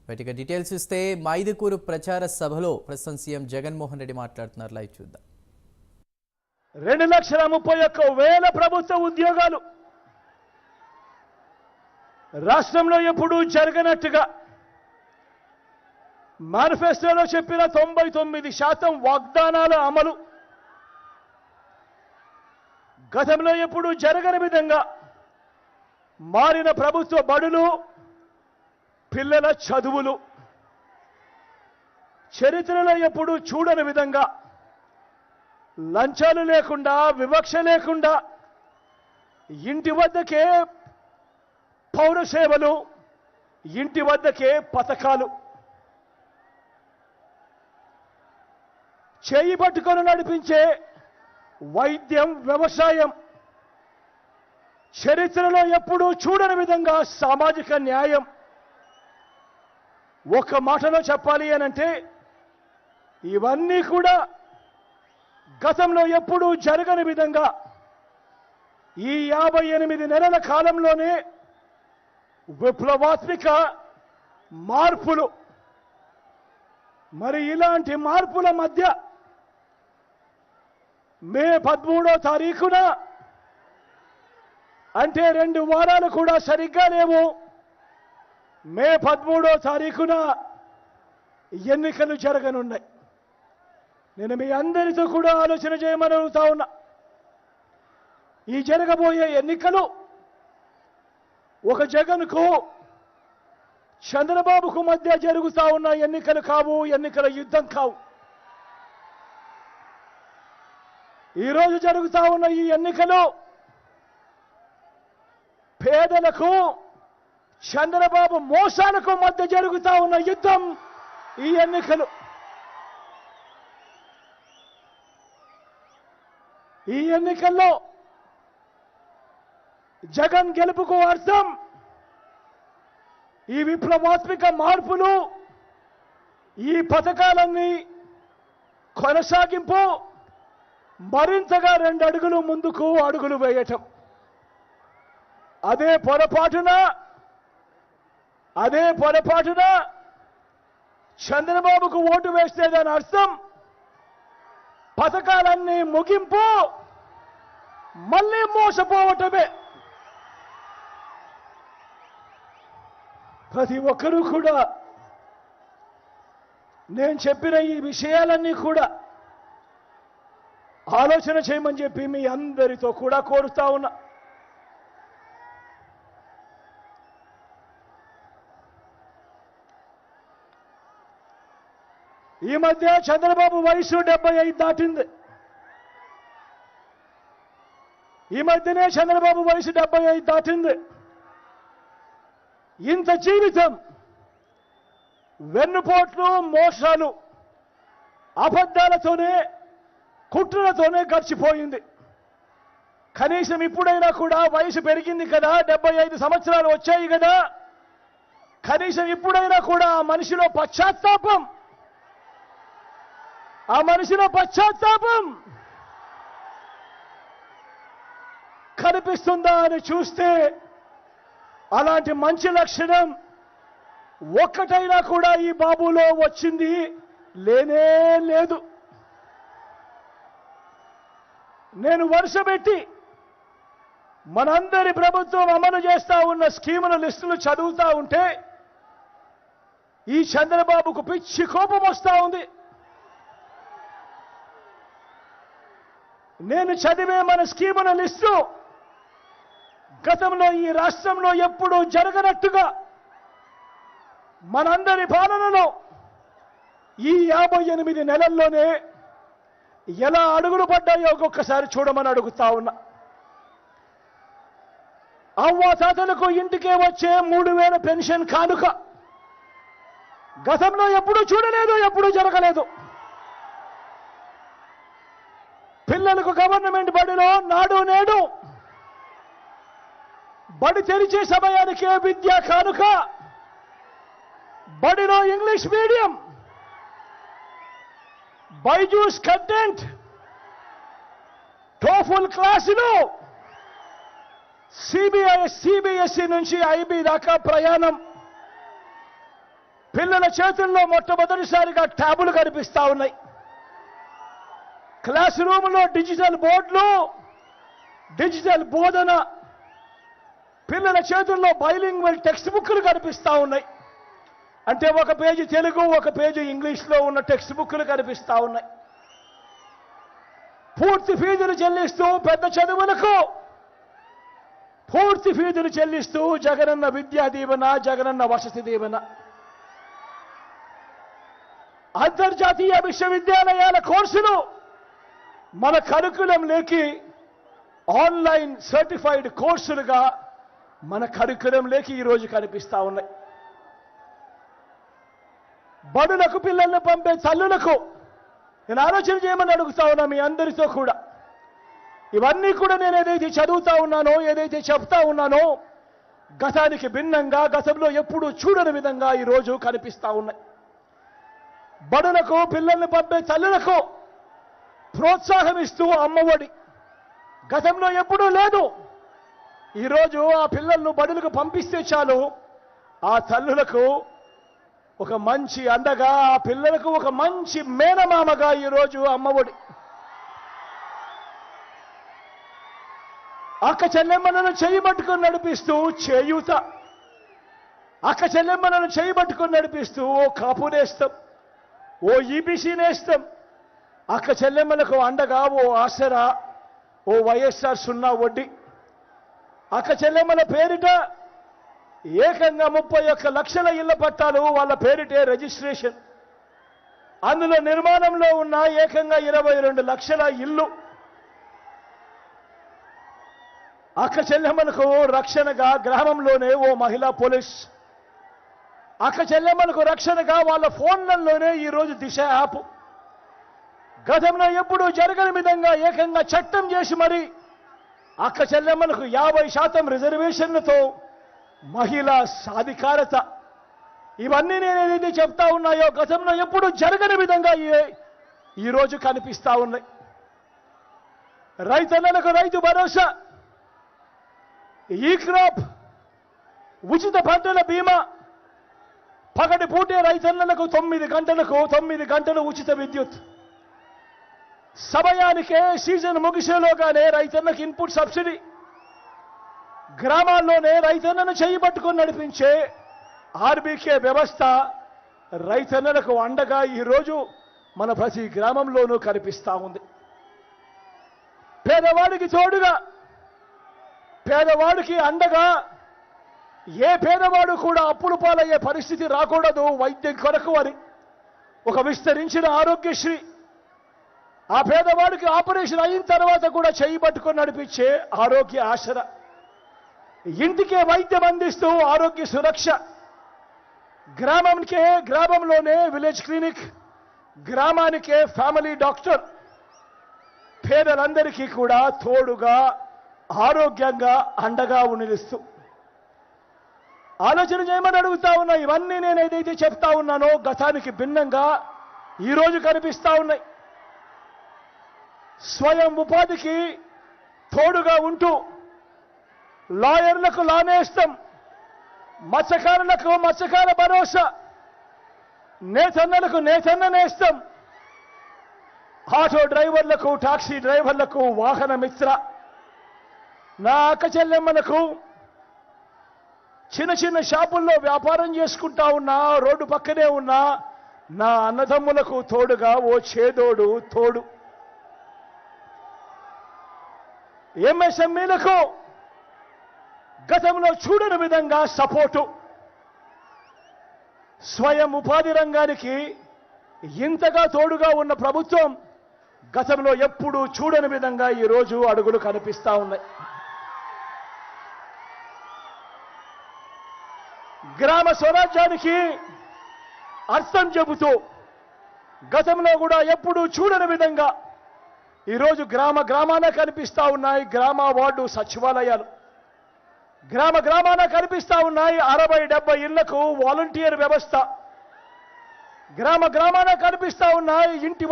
వీటికి డీటెయిల్స్ ఇస్తే మైదుకూరు ప్రచార సభలో ప్రస్తుతం సీఎం జగన్మోహన్ రెడ్డి మాట్లాడుతున్నారు. లైవ్ చూద్దాం. 2,31,000 ప్రభుత్వ ఉద్యోగాలు రాష్ట్రంలో ఎప్పుడూ జరగనట్టుగా మేనిఫెస్టోలో చెప్పిన 99% వాగ్దానాల అమలు, గతంలో ఎప్పుడూ జరగని విధంగా మారిన ప్రభుత్వ బడులు, పిల్లల చదువులు, చరిత్రలో ఎప్పుడూ చూడని విధంగా లంచాలు లేకుండా, వివక్ష లేకుండా ఇంటి వద్దకే పౌర సేవలు, ఇంటి వద్దకే పథకాలు, చేయి పట్టుకొని నడిపించే వైద్యం, వ్యవసాయం, చరిత్రలో ఎప్పుడూ చూడని విధంగా సామాజిక న్యాయం. ఒక మాటలో చెప్పాలి అనంటే ఇవన్నీ కూడా గతంలో ఎప్పుడూ జరగని విధంగా ఈ 58 నెలల కాలంలోనే విప్లవాత్మక మార్పులు. మరి ఇలాంటి మార్పుల మధ్య మే 13వ తారీఖున, అంటే 2 వారాలు కూడా సరిగ్గా లేవు, మే 13వ తారీఖున ఎన్నికలు జరగనున్నాయి. నేను మీ అందరితో కూడా ఆలోచన చేయమని అడుగుతా ఉన్నా. ఈ జరగబోయే ఎన్నికలు ఒక జగన్కు చంద్రబాబుకు మధ్య జరుగుతా ఉన్న ఎన్నికలు కావు, ఎన్నికల యుద్ధం కావు. ఈరోజు జరుగుతా ఉన్న ఈ ఎన్నికలు పేదలకు, చంద్రబాబు మోసాలకు మధ్య జరుగుతా ఉన్న యుద్ధం ఈ ఎన్నికలు. ఈ ఎన్నికల్లో జగన్ గెలుపుకు అర్థం ఈ విప్లవాత్మక మార్పులు, ఈ పథకాలన్నీ కొనసాగింపు, మరింతగా 2 అడుగులు ముందుకు అడుగులు వేయటం. అదే పొరపాటున చంద్రబాబుకు ఓటు వేస్తే దాని అర్థం పథకాలన్నీ ముగింపు, మళ్ళీ మోసపోవటమే. ప్రతి ఒక్కరూ కూడా నేను చెప్పిన ఈ విషయాలన్నీ కూడా ఆలోచన చేయమని చెప్పి మీ అందరితో కూడా కోరుతా ఉన్నా. ఈ మధ్య చంద్రబాబు వయసు 75 దాటింది. ఈ మధ్యనే చంద్రబాబు వయసు 75 దాటింది. ఇంత జీవితం వెన్నుపోట్లు, మోసాలు, అబద్ధాలతోనే, కుట్రలతోనే గడిచిపోయింది. కనీసం ఇప్పుడైనా కూడా వయసు పెరిగింది కదా, 75 సంవత్సరాలు వచ్చాయి కదా, కనీసం ఇప్పుడైనా కూడా ఆ మనిషిలో పశ్చాత్తాపం కనిపిస్తుందా అని చూస్తే అలాంటి మంచి లక్షణం ఒక్కటైనా కూడా ఈ బాబులో వచ్చింది లేనే లేదు. నేను వరుసపెట్టి మనందరి ప్రభుత్వం అమలు చేస్తా ఉన్న స్కీముల లిస్టులు చదువుతా ఉంటే ఈ చంద్రబాబుకు పిచ్చి కోపం వస్తా ఉంది. నేను చదివే మన స్కీముల లిస్టు గతంలో ఈ రాష్ట్రంలో ఎప్పుడూ జరగనట్టుగా మనందరి పాలనలో ఈ 58 నెలల్లోనే ఎలా అడుగులు పడ్డాయో ఒక్కొక్కసారి చూడమని అడుగుతా ఉన్నా. అవ్వాతాతలకు ఇంటికే వచ్చే 3,000 పెన్షన్ కానుక గతంలో ఎప్పుడూ చూడలేదు, ఎప్పుడూ జరగలేదు. పిల్లలకు గవర్నమెంట్ బడిలో నాడు నేడు, బడి తెరిచే సమయానికే విద్యా కానుక, బడిలో English medium, Byju's content, TOEFL క్లాసులు, సిబిఎస్ఈ నుంచి ఐబీ దాకా ప్రయాణం, పిల్లల చేతుల్లో మొట్టమొదటిసారిగా ట్యాబులు కనిపిస్తా ఉన్నాయి. క్లాస్ రూమ్లో డిజిటల్ బోర్డులు, డిజిటల్ బోధన, పిల్లల చేతుల్లో బైలింగ్వల్ టెక్స్ట్ బుక్లు కనిపిస్తా ఉన్నాయి. అంటే ఒక పేజీ తెలుగు, ఒక పేజీ ఇంగ్లీష్లో ఉన్న టెక్స్ట్ బుక్లు కనిపిస్తా ఉన్నాయి. పూర్తి ఫీజులు చెల్లిస్తూ పెద్ద చదువులకు పూర్తి ఫీజులు చెల్లిస్తూ జగనన్న విద్యా దీవెన, జగనన్న వసతి దీవెన, అంతర్జాతీయ విశ్వవిద్యాలయాల కోర్సులు మన కరికులంలోకి ఆన్లైన్ సర్టిఫైడ్ కోర్సులుగా మన కరికులంలోకి ఈరోజు కనిపిస్తా ఉన్నాయి. బడులకు పిల్లల్ని పంపే తల్లులకు నేను ఆలోచన చేయమని అడుగుతా ఉన్నా మీ అందరితో కూడా. ఇవన్నీ కూడా నేను ఏదైతే చదువుతా ఉన్నానో, ఏదైతే చెప్తా ఉన్నానో, గతానికి భిన్నంగా, గతంలో ఎప్పుడూ చూడని విధంగా ఈరోజు కనిపిస్తా ఉన్నాయి. బడులకు పిల్లల్ని పంపే తల్లులకు ప్రోత్సాహం ఇస్తూ అమ్మఒడి గతంలో ఎప్పుడూ లేదు. ఈరోజు ఆ పిల్లలను బడులకు పంపిస్తే చాలు, ఆ తల్లులకు ఒక మంచి అండగా, ఆ పిల్లలకు ఒక మంచి మేనమామగా ఈరోజు అమ్మఒడి. అక్క చెల్లెమ్మలను చేయబట్టుకొని నడిపిస్తూ చేయూత, అక్క చెల్లెమ్మలను చేయబట్టుకొని నడిపిస్తూ ఓ కాపు నేస్తం, ఓ ఈబీసీ నేస్తం, అక్క చెల్లెమ్మలకు అండగా ఓ ఆసరా, ఓ వైఎస్ఆర్ సున్నా వడ్డీ, అక్క చెల్లెమ్మల పేరిట ఏకంగా 31 లక్షల ఇళ్ల పట్టాలు వాళ్ళ పేరిటే రిజిస్ట్రేషన్, అందులో నిర్మాణంలో ఉన్న ఏకంగా 22 లక్షల ఇల్లు. అక్క చెల్లెమ్మలకు రక్షణగా గ్రామంలోనే ఓ మహిళా పోలీస్, అక్క చెల్లెమ్మలకు రక్షణగా వాళ్ళ ఫోన్లలోనే ఈరోజు దిశ యాప్. గతంలో ఎప్పుడూ జరగని విధంగా ఏకంగా చట్టం చేసి మరి అక్క చెల్లెమ్మలకు 50% రిజర్వేషన్లతో మహిళా సాధికారత. ఇవన్నీ నేను ఏదైతే చెప్తా ఉన్నాయో గతంలో ఎప్పుడూ జరగని విధంగా ఈరోజు కనిపిస్తా ఉన్నాయి. రైతన్నలకు రైతు భరోసా, ఈ క్రాప్, ఉచిత పంటల బీమా, పగటి పూటే రైతన్నలకు 9 గంటలు ఉచిత విద్యుత్, సమయానికే సీజన్ ముగిసేలోగానే రైతన్నకు ఇన్పుట్ సబ్సిడీ, గ్రామాల్లోనే రైతన్నను చేయబట్టుకొని నడిపించే ఆర్బీకే వ్యవస్థ రైతన్నలకు అండగా ఈరోజు మన ప్రతి గ్రామంలోనూ కనిపిస్తా ఉంది. పేదవాడికి తోడుగా, పేదవాడికి అండగా, ఏ పేదవాడు కూడా అప్పులు పాలయ్యే పరిస్థితి రాకూడదు వైద్యం కొరకు అని ఒక విస్తరించిన ఆరోగ్యశ్రీ, ఆ పేదవాడికి ఆపరేషన్ అయిన తర్వాత కూడా చేయబట్టుకొని నడిపించే ఆరోగ్య ఆసరా, ఇంటికే వైద్యం అందిస్తూ ఆరోగ్య సురక్ష, గ్రామంలోనే విలేజ్ క్లినిక్, గ్రామానికే ఫ్యామిలీ డాక్టర్, పేదలందరికీ కూడా తోడుగా ఆరోగ్యంగా అండగా నిలుస్తూ ఆలోచన చేయమని అడుగుతా ఉన్నా. ఇవన్నీ నేను ఏదైతే చెప్తా ఉన్నానో గతానికి భిన్నంగా ఈరోజు కనిపిస్తా ఉన్నాయి. స్వయం ఉపాధికి తోడుగా ఉంటూ లాయర్లకు లా నేస్తం, మత్స్యకారులకు మత్స్యకార భరోసా, నేతన్నలకు నేతన్న నేస్తం, ఆటో డ్రైవర్లకు టాక్సీ డ్రైవర్లకు వాహన మిత్ర, నా అక్క చెల్లెమ్మలకు చిన్న చిన్న షాపుల్లో వ్యాపారం చేసుకుంటా ఉన్నా, రోడ్డు పక్కనే ఉన్నా నా అన్నదమ్ములకు తోడుగా ఓ చేదోడు తోడు, ఎంఎస్ఎంఈలకు గతంలో చూడని విధంగా సపోర్టు, స్వయం ఉపాధి రంగానికి ఇంతగా తోడుగా ఉన్న ప్రభుత్వం గతంలో ఎప్పుడూ చూడని విధంగా ఈరోజు అడుగులు కనిపిస్తా ఉన్నాయి. గ్రామ స్వరాజ్యానికి అర్థం చెబుతూ గతంలో కూడా ఎప్పుడూ చూడని విధంగా ఈరోజు గ్రామాన కనిపిస్తా ఉన్నాయి గ్రామ వార్డు సచివాలయాలు, గ్రామాన కనిపిస్తా ఉన్నాయి 60-70 ఇళ్లకు వాలంటీర్ వ్యవస్థ, గ్రామాన కనిపిస్తా ఉన్నాయి ఇంటి